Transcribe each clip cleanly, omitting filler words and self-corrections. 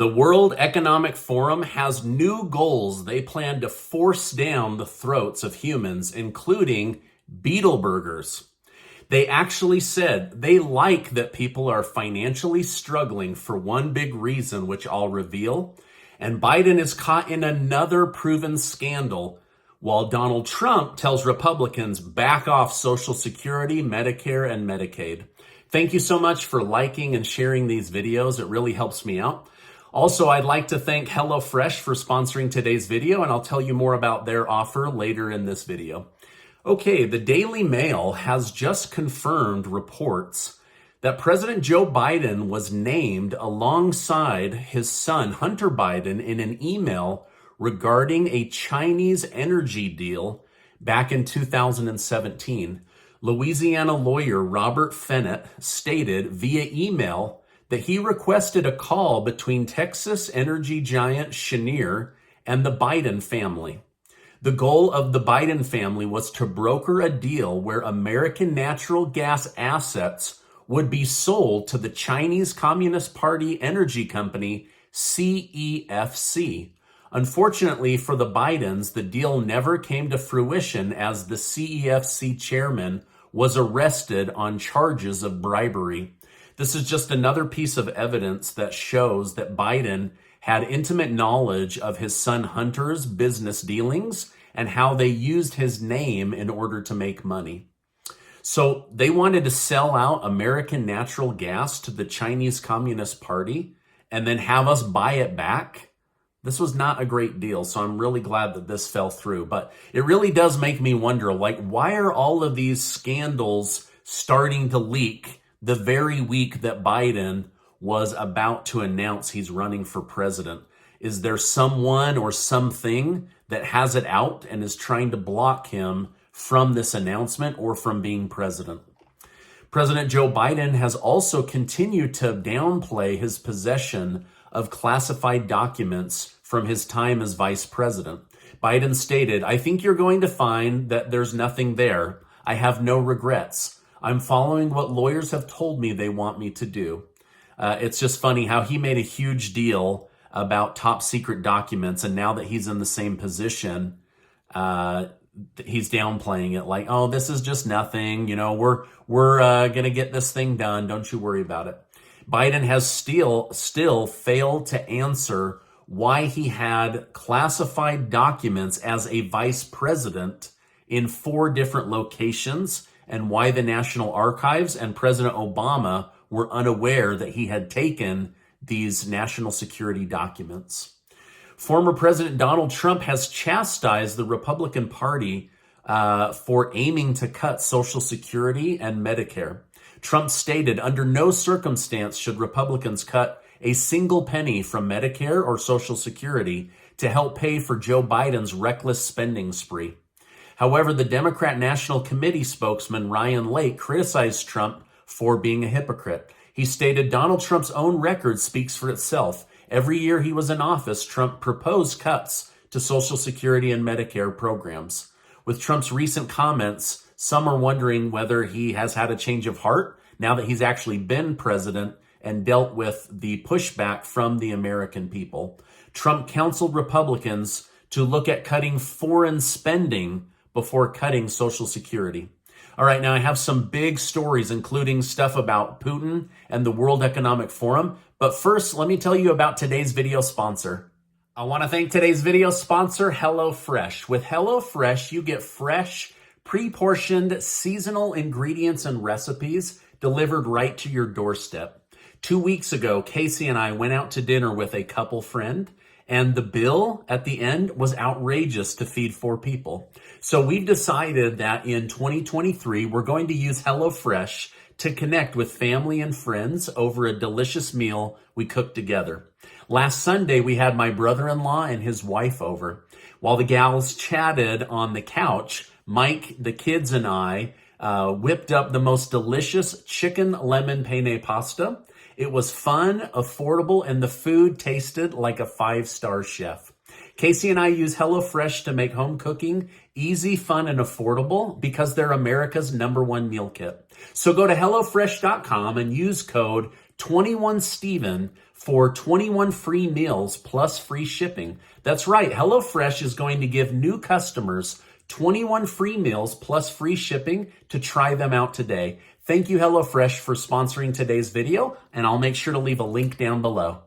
The World Economic Forum has new goals they plan to force down the throats of humans, including beetle burgers. They actually said they like that people are financially struggling for one big reason, which I'll reveal. And Biden is caught in another proven scandal, while Donald Trump tells Republicans back off Social Security, Medicare, and Medicaid. Thank you so much for liking and sharing these videos. It really helps me out. Also, I'd like to thank HelloFresh for sponsoring today's video, and I'll tell you more about their offer later in this video. Okay, the Daily Mail has just confirmed reports that President Joe Biden was named alongside his son, Hunter Biden, in an email regarding a Chinese energy deal back in 2017. Louisiana lawyer Robert Fennett stated via email that he requested a call between Texas energy giant Cheniere and the Biden family. The goal of the Biden family was to broker a deal where American natural gas assets would be sold to the Chinese Communist Party energy company CEFC. Unfortunately for the Bidens, the deal never came to fruition as the CEFC chairman was arrested on charges of bribery. This is just another piece of evidence that shows that Biden had intimate knowledge of his son Hunter's business dealings and how they used his name in order to make money. So they wanted to sell out American natural gas to the Chinese Communist Party and then have us buy it back. This was not a great deal, so I'm really glad that this fell through. But it really does make me wonder, why are all of these scandals starting to leak the very week that Biden was about to announce he's running for president? Is there someone or something that has it out and is trying to block him from this announcement or from being president? President Joe Biden has also continued to downplay his possession of classified documents from his time as vice president. Biden stated, "I think you're going to find that there's nothing there. I have no regrets. I'm following what lawyers have told me they want me to do." It's just funny how he made a huge deal about top secret documents, and now that he's in the same position, he's downplaying it like, "Oh, this is just nothing. You know, we're gonna get this thing done. Don't you worry about it." Biden has still failed to answer why he had classified documents as a vice president in 4 different locations, and why the National Archives and President Obama were unaware that he had taken these national security documents. Former President Donald Trump has chastised the Republican Party for aiming to cut Social Security and Medicare. Trump stated, "Under no circumstance should Republicans cut a single penny from Medicare or Social Security to help pay for Joe Biden's reckless spending spree." However, the Democrat National Committee spokesman Ryan Lake criticized Trump for being a hypocrite. He stated, "Donald Trump's own record speaks for itself. Every year he was in office, Trump proposed cuts to Social Security and Medicare programs." With Trump's recent comments, some are wondering whether he has had a change of heart now that he's actually been president and dealt with the pushback from the American people. Trump counseled Republicans to look at cutting foreign spending before cutting Social Security. All right, now I have some big stories, including stuff about Putin and the World Economic Forum. But first, let me tell you about today's video sponsor. I want to thank today's video sponsor, HelloFresh. With HelloFresh, you get fresh, pre-portioned seasonal ingredients and recipes delivered right to your doorstep. 2 weeks ago, Casey and I went out to dinner with a couple friend, and the bill at the end was outrageous to feed 4 people. So we've decided that in 2023, we're going to use HelloFresh to connect with family and friends over a delicious meal we cooked together. Last Sunday, we had my brother-in-law and his wife over. While the gals chatted on the couch, Mike, the kids, and I whipped up the most delicious chicken lemon penne pasta. It was fun, affordable, and the food tasted like a 5-star chef. Casey and I use HelloFresh to make home cooking easy, fun, and affordable because they're America's #1 meal kit. So go to HelloFresh.com and use code 21Steven for 21 free meals plus free shipping. That's right, HelloFresh is going to give new customers 21 free meals plus free shipping to try them out today. Thank you, HelloFresh, for sponsoring today's video, and I'll make sure to leave a link down below.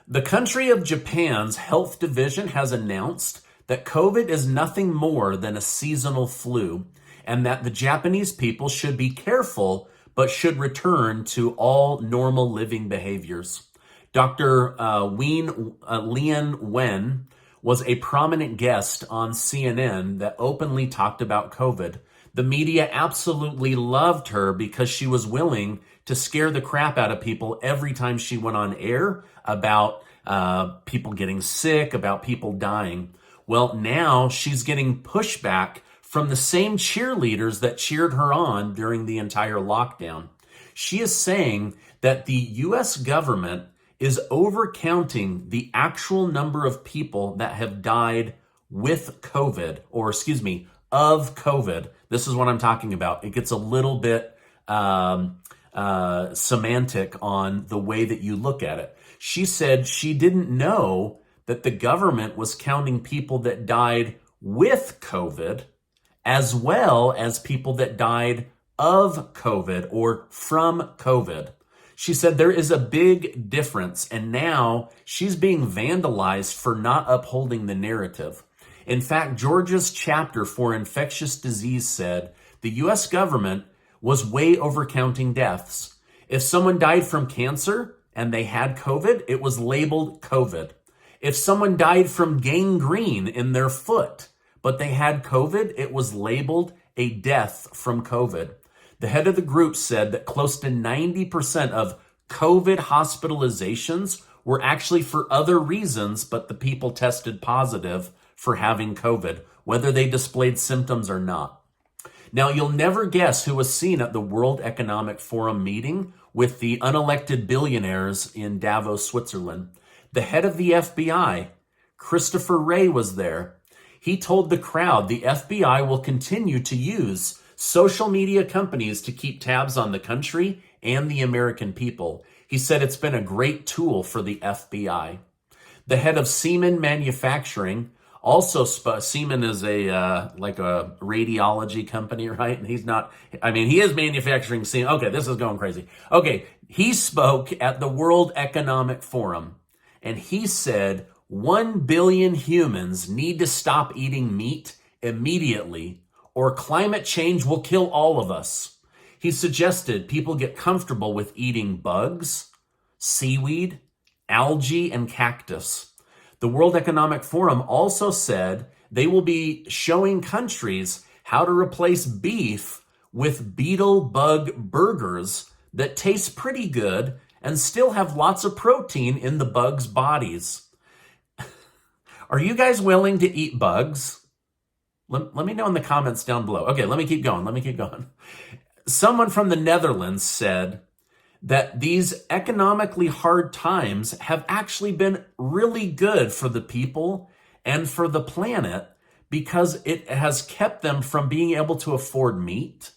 The country of Japan's health division has announced that COVID is nothing more than a seasonal flu, and that the Japanese people should be careful but should return to all normal living behaviors. Dr. Lian Wen was a prominent guest on CNN that openly talked about COVID. The media absolutely loved her because she was willing to scare the crap out of people every time she went on air about people getting sick, about people dying. Well, now she's getting pushback from the same cheerleaders that cheered her on during the entire lockdown. She is saying that the U.S. government is overcounting the actual number of people that have died with COVID, or of COVID. This is what I'm talking about. It gets a little bit semantic on the way that you look at it. She said she didn't know that the government was counting people that died with COVID as well as people that died of COVID or from COVID. She said there is a big difference, and now she's being vandalized for not upholding the narrative. In fact, Georgia's chapter for infectious disease said the U.S. government was way overcounting deaths. If someone died from cancer and they had COVID, it was labeled COVID. If someone died from gangrene in their foot, but they had COVID, it was labeled a death from COVID. The head of the group said that close to 90% of COVID hospitalizations were actually for other reasons, but the people tested positive for having COVID, whether they displayed symptoms or not. Now, you'll never guess who was seen at the World Economic Forum meeting with the unelected billionaires in Davos, Switzerland. The head of the FBI, Christopher Wray, was there. He told the crowd the FBI will continue to use social media companies to keep tabs on the country and the American people. He said it's been a great tool for the FBI. The head of Siemens Manufacturing also Siemens is like a radiology company, right? And he is manufacturing Siemens. Okay, this is going crazy. Okay, he spoke at the World Economic Forum, and he said 1 billion humans need to stop eating meat immediately, or climate change will kill all of us. He suggested people get comfortable with eating bugs, seaweed, algae, and cactus. The World Economic Forum also said they will be showing countries how to replace beef with beetle bug burgers that taste pretty good and still have lots of protein in the bugs' bodies. Are you guys willing to eat bugs? Let me know in the comments down below. Okay, let me keep going. Someone from the Netherlands said that these economically hard times have actually been really good for the people and for the planet because it has kept them from being able to afford meat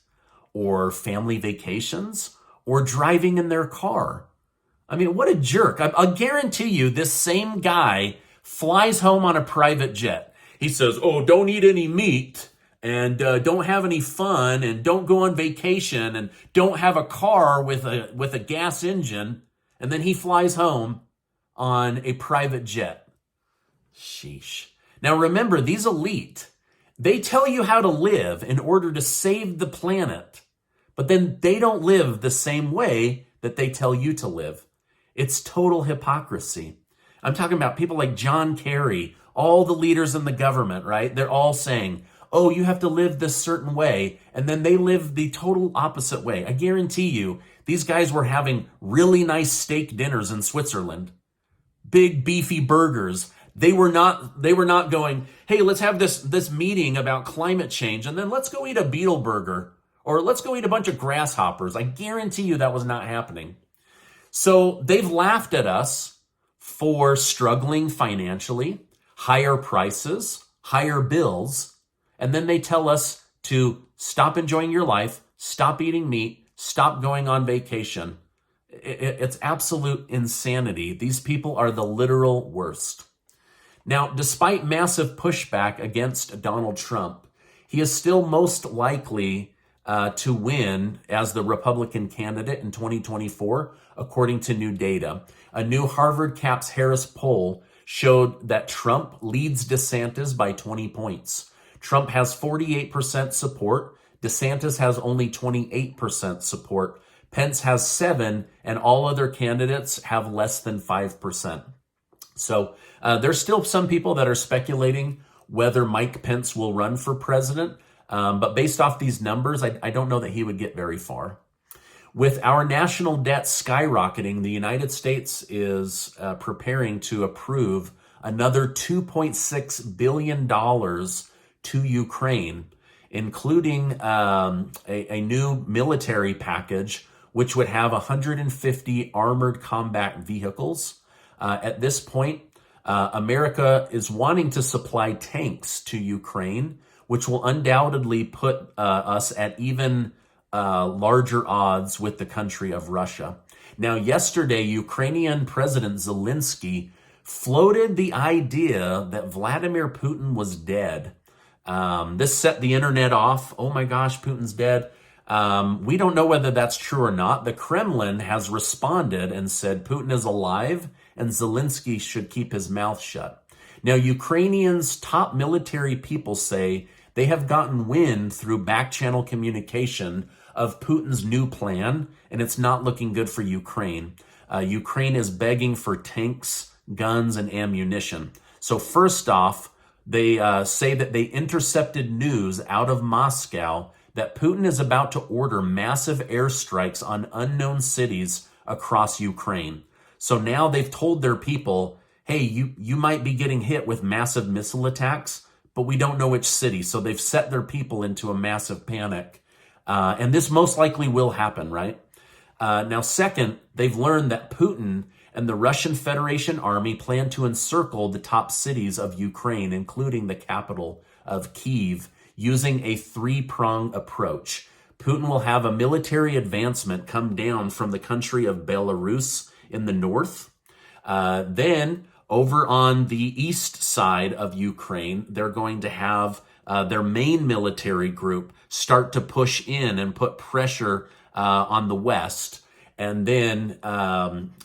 or family vacations or driving in their car. I mean, what a jerk. I'll guarantee you this same guy flies home on a private jet. He says, oh, don't eat any meat and don't have any fun and don't go on vacation and don't have a car with a gas engine. And then he flies home on a private jet. Sheesh. Now remember, these elite, they tell you how to live in order to save the planet, but then they don't live the same way that they tell you to live. It's total hypocrisy. I'm talking about people like John Kerry, all the leaders in the government, right? They're all saying, oh, you have to live this certain way. And then they live the total opposite way. I guarantee you, these guys were having really nice steak dinners in Switzerland. Big beefy burgers. They were not going, hey, let's have this meeting about climate change and then let's go eat a beetle burger or let's go eat a bunch of grasshoppers. I guarantee you that was not happening. So they've laughed at us for struggling financially, higher prices, higher bills, and then they tell us to stop enjoying your life, stop eating meat, stop going on vacation. It's absolute insanity. These people are the literal worst. Now, despite massive pushback against Donald Trump, he is still most likely to win as the Republican candidate in 2024, according to new data. A new Harvard Caps Harris poll showed that Trump leads DeSantis by 20 points. Trump has 48% support. DeSantis has only 28% support. Pence has 7%, and all other candidates have less than 5%. So there's still some people that are speculating whether Mike Pence will run for president. But based off these numbers, I don't know that he would get very far. With our national debt skyrocketing, the United States is preparing to approve another $2.6 billion to Ukraine, including a new military package, which would have 150 armored combat vehicles. At this point, America is wanting to supply tanks to Ukraine, which will undoubtedly put us at even larger odds with the country of Russia. Now, yesterday, Ukrainian President Zelensky floated the idea that Vladimir Putin was dead. This set the internet off. Oh my gosh, Putin's dead. We don't know whether that's true or not. The Kremlin has responded and said Putin is alive and Zelensky should keep his mouth shut. Now, Ukrainians' top military people say they have gotten wind through back-channel communication of Putin's new plan, and it's not looking good for Ukraine. Ukraine is begging for tanks, guns, and ammunition. So first off, they say that they intercepted news out of Moscow that Putin is about to order massive airstrikes on unknown cities across Ukraine. So now they've told their people, hey, you might be getting hit with massive missile attacks, but we don't know which city. So they've set their people into a massive panic. And this most likely will happen, right? Now, second, they've learned that Putin and the Russian Federation army plan to encircle the top cities of Ukraine, including the capital of Kyiv, using a three-pronged approach. Putin will have a military advancement come down from the country of Belarus in the north. Then, over on the east side of Ukraine, they're going to have their main military group start to push in and put pressure on the west. And then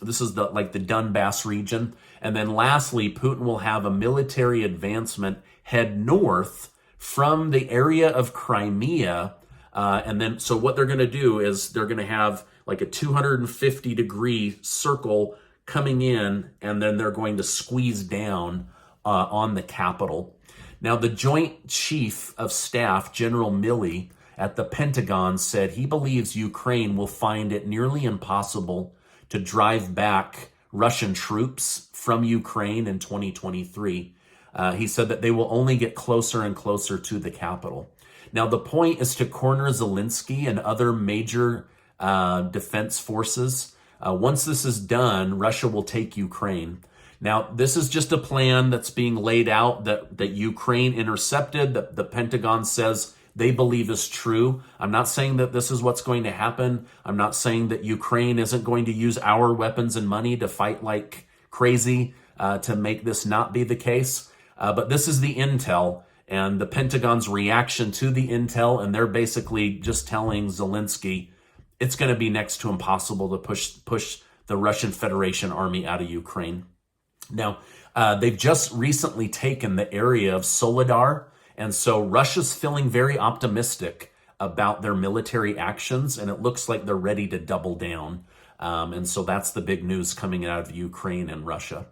this is the Donbass region. And then lastly, Putin will have a military advancement head north from the area of Crimea. And then, so what they're going to do is they're going to have like a 250-degree circle coming in, and then they're going to squeeze down on the capital. Now, the Joint Chief of Staff, General Milley, at the Pentagon said he believes Ukraine will find it nearly impossible to drive back Russian troops from Ukraine in 2023. He said that they will only get closer and closer to the capital. Now, the point is to corner Zelensky and other major defense forces. Once this is done, Russia will take Ukraine. Now, this is just a plan that's being laid out that Ukraine intercepted, that the Pentagon says they believe is true. I'm not saying that this is what's going to happen. I'm not saying that Ukraine isn't going to use our weapons and money to fight like crazy to make this not be the case. But this is the intel and the Pentagon's reaction to the intel, and they're basically just telling Zelensky it's going to be next to impossible to push the Russian Federation army out of Ukraine. Now, they've just recently taken the area of Soledar, and so Russia's feeling very optimistic about their military actions, and it looks like they're ready to double down. And so that's the big news coming out of Ukraine and Russia.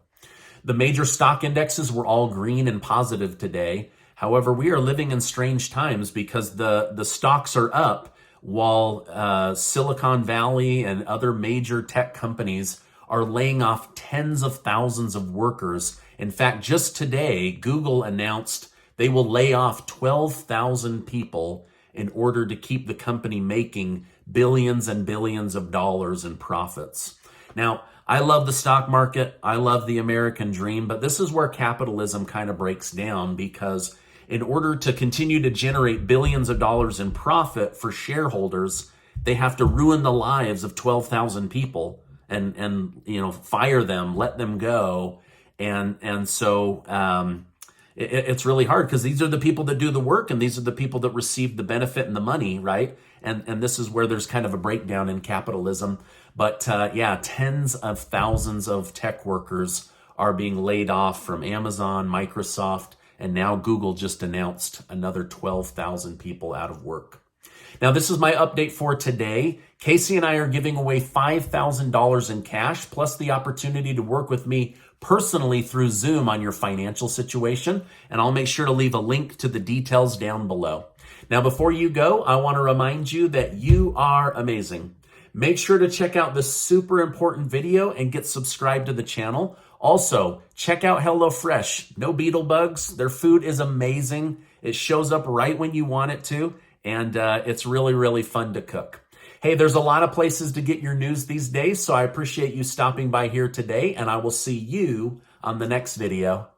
The major stock indexes were all green and positive today. However, we are living in strange times because the stocks are up while Silicon Valley and other major tech companies are laying off tens of thousands of workers. In fact, just today, Google announced they will lay off 12,000 people in order to keep the company making billions and billions of dollars in profits. Now, I love the stock market. I love the American dream, but this is where capitalism kind of breaks down, because in order to continue to generate billions of dollars in profit for shareholders, they have to ruin the lives of 12,000 people. and fire them, let them go. And so it's really hard because these are the people that do the work, and these are the people that receive the benefit and the money, right? And this is where there's kind of a breakdown in capitalism. But yeah, tens of thousands of tech workers are being laid off from Amazon, Microsoft, and now Google just announced another 12,000 people out of work. Now, this is my update for today. Casey and I are giving away $5,000 in cash, plus the opportunity to work with me personally through Zoom on your financial situation. And I'll make sure to leave a link to the details down below. Now, before you go, I want to remind you that you are amazing. Make sure to check out this super important video and get subscribed to the channel. Also, check out HelloFresh. No beetle bugs. Their food is amazing. It shows up right when you want it to. And it's really, really fun to cook. Hey, there's a lot of places to get your news these days, so I appreciate you stopping by here today, and I will see you on the next video.